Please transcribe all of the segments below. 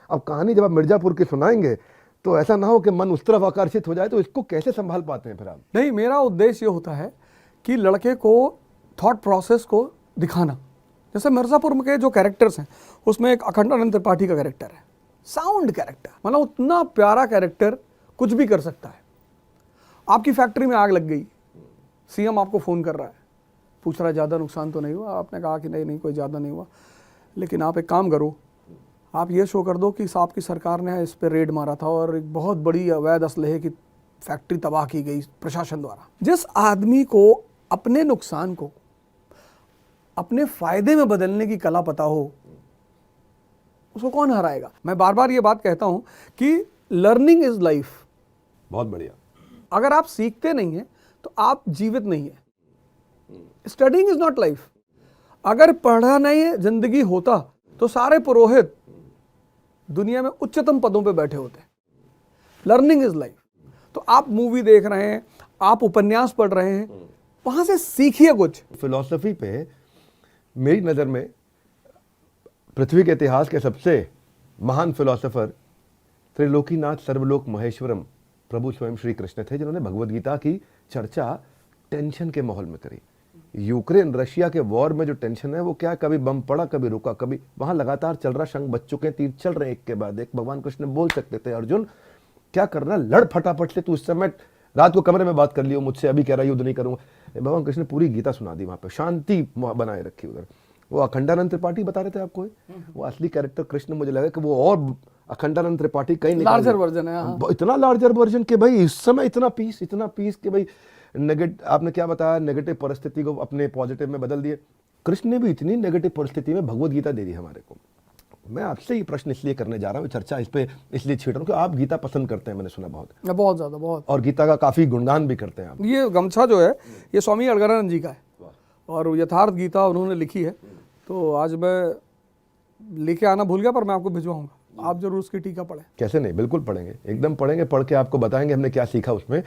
अब कहानी जब आप मिर्जापुर की सुनाएंगे तो ऐसा ना हो कि मन उस तरफ आकर्षित हो जाए, तो इसको कैसे संभाल पाते हैं फिर आप? नहीं, मेरा उद्देश्य ये होता है कि लड़के को थॉट प्रोसेस को दिखाना। जैसे मिर्जापुर के जो कैरेक्टर्स हैं उसमें एक अखंडानंद त्रिपाठी का कैरेक्टर है, साउंड कैरेक्टर, मतलब उतना प्यारा कैरेक्टर, कुछ भी कर सकता है। आपकी फैक्ट्री में आग लग गई, सीएम आपको फ़ोन कर रहा है, पूछ रहा है ज़्यादा नुकसान तो नहीं हुआ? आपने कहा कि नहीं कोई ज़्यादा नहीं हुआ, लेकिन आप एक काम करो, आप ये शो कर दो कि आपकी सरकार ने इस पर रेड मारा था और एक बहुत बड़ी अवैध असलहे की फैक्ट्री तबाह की गई प्रशासन द्वारा। जिस आदमी को अपने नुकसान को अपने फायदे में बदलने की कला पता हो, उसको कौन हराएगा? मैं बार बार ये बात कहता हूं कि लर्निंग इज लाइफ। बहुत बढ़िया। अगर आप सीखते नहीं हैं तो आप जीवित नहीं है। Studying is not life. अगर पढ़ा नहीं जिंदगी होता तो सारे पुरोहित दुनिया में उच्चतम पदों पे बैठे होते। Learning is life. तो आप मूवी देख रहे हैं, आप उपन्यास पढ़ रहे हैं, वहां से सीखिए कुछ। फिलॉसफी पे मेरी नज़र में पृथ्वी के इतिहास के सबसे महान फिलोसोफर त्रिलोकीनाथ सर्वलोक महेश्वरम प्रभु स्वयं श्री कृष्ण थे, जिन्होंने भगवद गीता की चर्चा टेंशन के माहौल में करी। यूक्रेन रशिया के वॉर में जो टेंशन है वो क्या, कभी बम पड़ा, कभी रुका, कभी वहां लगातार चल रहा, शंख बज चुके, तीर चल रहे एक के बाद एक। भगवान कृष्ण बोल सकते थे, अर्जुन क्या करना, लड़ फटाफट से, तू उस समय रात को कमरे में बात कर लियो मुझसे, अभी कह रहा युद्ध नहीं करूंगा। भगवान कृष्ण ने पूरी गीता सुना दी, वहां पे शांति बनाए रखी उधर। वो अखंडानंद त्रिपाठी बता रहे थे आपको, वो असली कैरेक्टर कृष्ण, मुझे लगा कि वो और अखंडानंद त्रिपाठी कहीं लार्जर वर्जन है। हाँ। इतना लार्जर वर्जन के भाई इस समय इतना पीस के भाई आपने क्या बताया, नेगेटिव परिस्थिति को अपने पॉजिटिव में बदल दिए। कृष्ण ने भी इतनी नेगेटिव परिस्थिति में भगवद गीता दे दी हमारे को। मैं आपसे ये प्रश्न इसलिए करने जा रहा हूँ, चर्चा इस पे इसलिए छेड़ रहा हूँ कि आप गीता पसंद करते हैं, मैंने सुना बहुत ज्यादा, बहुत, और गीता का काफी गुणगान भी करते हैं आप। ये गमछा जो है ये स्वामी अड़गड़ानंद जी का है और यथार्थ गीता उन्होंने लिखी है। तो आज मैं लेके आना भूल गया, पर मैं आपको भिजवाऊंगा, आप जरूर उसकी टीका पढ़ें। कैसे नहीं, बिल्कुल पढ़ेंगे, एकदम पढ़ेंगे, पढ़ के आपको बताएंगे हमने क्या सीखा उसमें।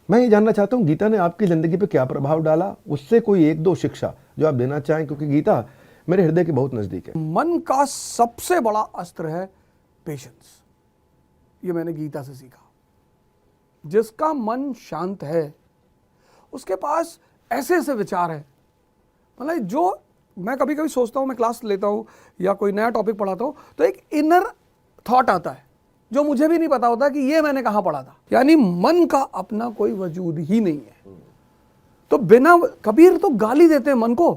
मैं ये जानना चाहता हूँ गीता ने आपकी जिंदगी पे क्या प्रभाव डाला, उससे कोई एक दो शिक्षा जो आप देना चाहें, क्योंकि गीता मेरे हृदय के बहुत नजदीक है। मन का सबसे बड़ा अस्त्र है पेशेंस। ये मैंने गीता से सीखा। जिसका मन शांत है उसके पास ऐसे ऐसे विचार है, मतलब जो मैं कभी कभी सोचता हूँ, मैं क्लास लेता हूँ या कोई नया टॉपिक पढ़ाता हूँ तो एक इनर थॉट आता है जो मुझे भी नहीं पता होता कि ये मैंने कहाँ पढ़ा था। यानी मन का अपना कोई वजूद ही नहीं है। तो बिना, कबीर तो गाली देते हैं मन को।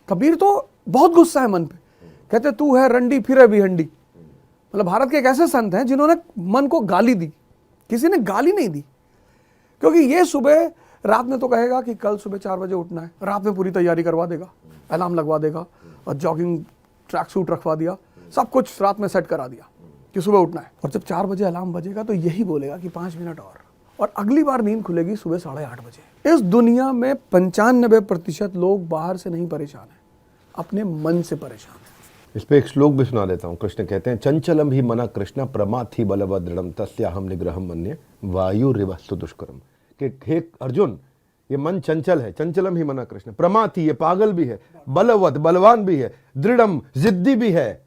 कबीर तो बहुत गुस्सा है मन पे, कहते तू है रंडी फिर भी हंडी। मतलब भारत के एक ऐसे संत हैं जिन्होंने मन को गाली दी, किसी ने गाली नहीं दी। क्योंकि ये सुबह रात में तो कहेगा कि कल सुबह 4 बजे उठना है, रात में पूरी तैयारी करवा देगा, अलार्म लगवा देगा और जॉगिंग ट्रैक सूट रखवा दिया, सब कुछ रात में सेट करा दिया कि सुबह उठना है। और जब 4 बजे अलार्म बजेगा तो यही बोलेगा कि 5 मिनट और अगली बार नींद खुलेगी सुबह 8:30 बजे। इस दुनिया में 95% लोग बाहर से नहीं परेशान है, अपने मन से परेशान है। इस पे एक श्लोक भी सुना देता हूँ। कृष्ण कहते हैं, चंचलम ही मना कृष्ण प्रमाथि बलवद दृढ़म तस्याहम निग्रहम मन्ये वायु रिवस्तु दुष्करम। कि हे अर्जुन, ये मन चंचल है, चंचलम ही मना कृष्ण, प्रमाथि ये पागल भी है, बलवत बलवान भी है, दृढ़म जिद्दी भी है।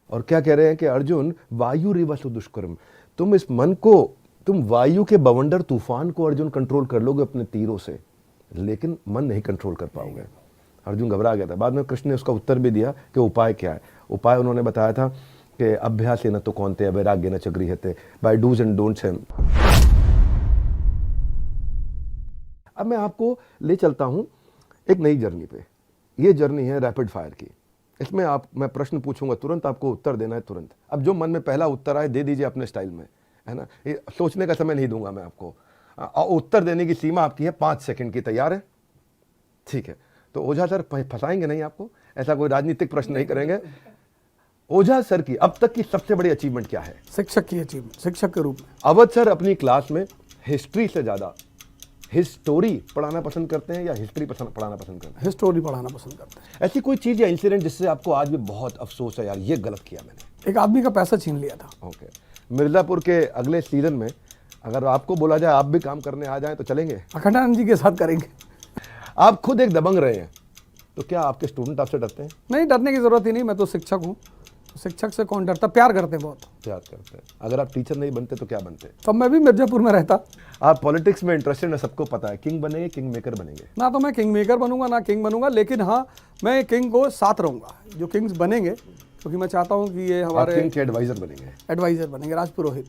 और क्या कह रहे हैं कि अर्जुन वायु रिवस्तु दुष्करम, तुम इस मन को, तुम वायु के बवंडर तूफान को अर्जुन कंट्रोल कर लोगे अपने तीरों से, लेकिन मन नहीं कंट्रोल कर पाओगे। अर्जुन घबरा गया था। बाद में कृष्ण ने उसका उत्तर भी दिया कि उपाय क्या है। उपाय उन्होंने बताया था कि अभ्यास न तो कौनते वैराग्य न च गृह्यते, बाय डूज एंड डोंट्स है। अब मैं आपको ले चलता हूं एक नई जर्नी पे। ये जर्नी है रैपिड फायर की। इसमें मैं प्रश्न पूछूंगा, तुरंत आपको उत्तर देना है, तुरंत। अब जो मन में पहला उत्तर आए दे दीजिए अपने स्टाइल में, है ना। ये सोचने का समय नहीं दूंगा मैं आपको। उत्तर देने की सीमा आपकी है 5 सेकंड की। तैयार है? ठीक है। तो ओझा सर फंसाएंगे नहीं आपको, ऐसा कोई राजनीतिक प्रश्न नहीं करेंगे। ओझा सर की अब तक की सबसे बड़ी अचीवमेंट क्या है? शिक्षक की अचीवमेंट, शिक्षक के रूप में। अवध सर अपनी क्लास में हिस्ट्री से ज्यादा हिस्टोरी पढ़ाना पसंद करते हैं या हिस्ट्री पढ़ाना पसंद करते हैं? हिस्टोरी पढ़ाना पसंद करते हैं। ऐसी कोई चीज या इंसिडेंट जिससे आपको आज भी बहुत अफसोस है, यार ये गलत किया मैंने? एक आदमी का पैसा छीन लिया था। ओके। मिर्जापुर के अगले सीजन में अगर आपको बोला जाए आप भी काम करने आ जाएं तो चलेंगे? अखंडानंद जी के साथ करेंगे। आप खुद एक दबंग रहे हैं, तो क्या आपके स्टूडेंट आपसे डरते हैं? नहीं, डरने की जरूरत ही नहीं, मैं तो शिक्षक हूँ। शिक्षक से कौन डरता, प्यार करते हैं बहुत। प्यार करते हैं। अगर आप टीचर नहीं बनते तो क्या बनते? तब मैं भी मिर्जापुर में रहता। आप पॉलिटिक्स में इंटरेस्टेड है, सबको पता है। किंग बनेंगे, किंग मेकर बनेंगे? ना तो मैं किंग मेकर बनूंगा ना किंग बनूंगा, लेकिन हाँ मैं किंग को साथ रहूंगा जो किंग्स बनेंगे, क्योंकि मैं चाहता हूँ कि ये आप हमारे किंग के एडवाइजर बनेंगे? एडवाइजर बनेंगे, राजपुरोहित।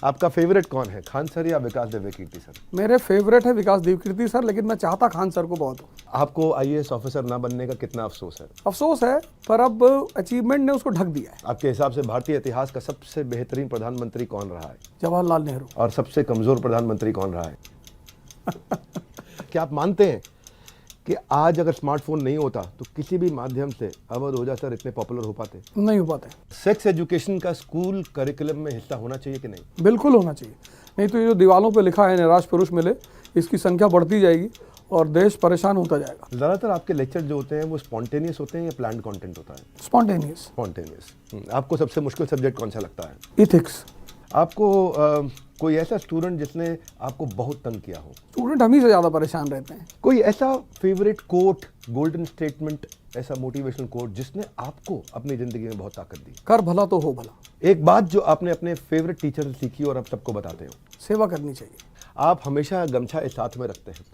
आपका फेवरेट कौन है, खान सर या विकास देवकीर्ति सर? मेरे फेवरेट है विकास देवकीर्ति सर, लेकिन मैं चाहता खान सर को बहुत हूँ। आपको आईएएस ऑफिसर ना बनने का कितना अफसोस है? अफसोस है, पर अब अचीवमेंट ने उसको ढक दिया है। आपके हिसाब से भारतीय इतिहास का सबसे बेहतरीन प्रधानमंत्री कौन रहा है? जवाहरलाल नेहरू। और सबसे कमजोर प्रधानमंत्री कौन रहा है? क्या आप मानते हैं कि आज अगर स्मार्टफोन नहीं होता तो किसी भी माध्यम से अवध ओझा सर इतने पॉपुलर हो पाते? नहीं हो पाते। सेक्स एजुकेशन का स्कूल करिकुलम में हिस्सा होना चाहिए कि नहीं? बिल्कुल होना चाहिए, नहीं तो ये जो दीवालों पे लिखा है निराश पुरुष मिले, इसकी संख्या बढ़ती जाएगी और देश परेशान होता जाएगा। ज़्यादातर आपके लेक्चर जो होते हैं वो स्पॉन्टेनियस होते हैं या प्लान्ड कंटेंट होता है? स्पॉन्टेनियस। स्पॉन्टेनियस। आपको सबसे मुश्किल सब्जेक्ट कौन सा लगता है? इथिक्स। आपको कोई ऐसा स्टूडेंट जिसने आपको बहुत तंग किया हो? स्टूडेंट हम ही से ज़्यादा परेशान रहते हैं। कोई ऐसा फेवरेट कोट, गोल्डन स्टेटमेंट, ऐसा मोटिवेशनल कोट जिसने आपको अपनी जिंदगी में बहुत ताकत दी? कर भला तो हो भला। एक बात जो आपने अपने फेवरेट टीचर से सीखी और अब सबको बताते हो? सेवा करनी चाहिए। आप हमेशा गमछा एक साथ में रखते हैं,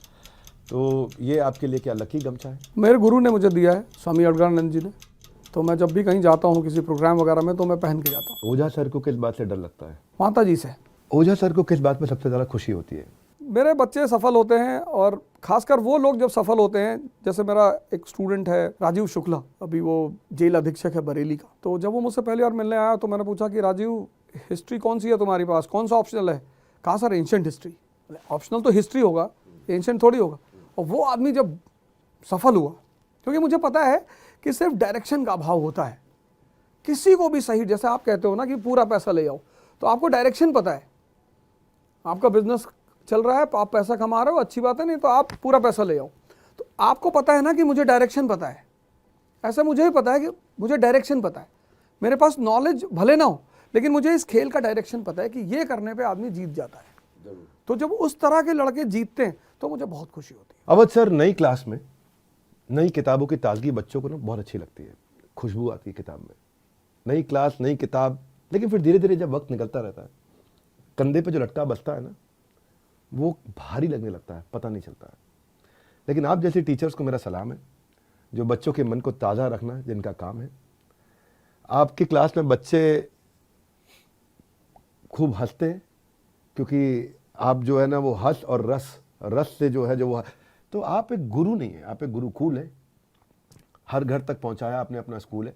तो ये आपके लिए क्या लकी गमछा है? मेरे गुरु ने मुझे दिया है, स्वामी अडगानंद जी ने, तो मैं जब भी कहीं जाता हूँ किसी प्रोग्राम वगैरह में तो मैं पहन के जाता हूँ। ओझा सर को किस बात से डर लगता है? माता जी से। ओझा सर को किस बात में सबसे ज़्यादा खुशी होती है? मेरे बच्चे सफल होते हैं, और खासकर वो लोग जब सफल होते हैं, जैसे मेरा एक स्टूडेंट है राजीव शुक्ला, अभी वो जेल अधीक्षक है बरेली का। तो जब वो मुझसे पहली बार मिलने आया तो मैंने पूछा कि राजीव हिस्ट्री कौन सी है तुम्हारे पास, कौन सा ऑप्शनल है? कहा सर एंशिएंट हिस्ट्री। ऑप्शनल तो हिस्ट्री होगा, एंशिएंट थोड़ी होगा। और वो आदमी जब सफल हुआ, क्योंकि मुझे पता है कि सिर्फ डायरेक्शन का अभाव होता है। किसी को भी सही, जैसे आप कहते हो ना कि पूरा पैसा ले आओ, तो आपको डायरेक्शन पता है, आपका बिजनेस चल रहा है, आप पैसा कमा रहे हो, अच्छी बात है, नहीं तो आप पूरा पैसा ले आओ। तो आपको पता है ना कि मुझे डायरेक्शन पता है। ऐसा मुझे ही पता है कि मुझे डायरेक्शन पता है। मेरे पास नॉलेज भले ना हो, लेकिन मुझे इस खेल का डायरेक्शन पता है कि ये करने पे आदमी जीत जाता है। तो जब उस तरह के लड़के जीतते हैं तो मुझे बहुत खुशी होती है। अवध सर, नई क्लास में नई किताबों की ताजगी बच्चों को ना बहुत अच्छी लगती है, खुशबू आती है किताब में। नई क्लास, नई किताब, लेकिन फिर धीरे धीरे जब वक्त निकलता रहता है, कंधे पे जो लटका बसता है ना, वो भारी लगने लगता है, पता नहीं चलता है। लेकिन आप जैसे टीचर्स को मेरा सलाम है, जो बच्चों के मन को ताज़ा रखना जिनका काम है। आपकी क्लास में बच्चे खूब हंसते हैं, क्योंकि आप जो है ना वो हंस और रस से जो है जो वो, तो आप एक गुरु नहीं है, आप एक गुरुकुल है। हर घर तक पहुंचाया आपने अपना स्कूल है।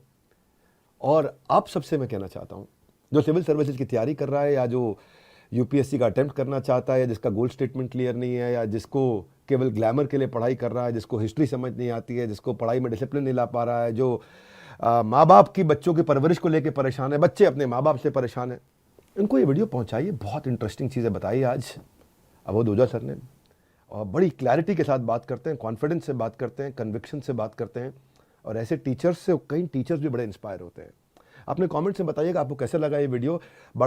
और आप सबसे मैं कहना चाहता हूं, जो सिविल सर्विसेज की तैयारी कर रहा है, या जो यूपीएससी का अटेम्प्ट करना चाहता है, या जिसका गोल स्टेटमेंट क्लियर नहीं है, या जिसको केवल ग्लैमर के लिए पढ़ाई कर रहा है, जिसको हिस्ट्री समझ नहीं आती है, जिसको पढ़ाई में डिसिप्लिन नहीं ला पा रहा है, जो माँ बाप की बच्चों की परवरिश को लेकर परेशान है, बच्चे अपने माँ बाप से परेशान है, इनको ये वीडियो पहुंचाइए। बहुत इंटरेस्टिंग चीज़ें बताई आज अवध ओझा सर ने, और बड़ी क्लैरिटी के साथ बात करते हैं, कॉन्फिडेंस से बात करते हैं, कन्विक्शन से बात करते हैं। और ऐसे टीचर्स से कई टीचर्स भी बड़े इंस्पायर होते हैं। अपने कमेंट्स में बताइएगा आपको कैसे लगा ये वीडियो। बड़ा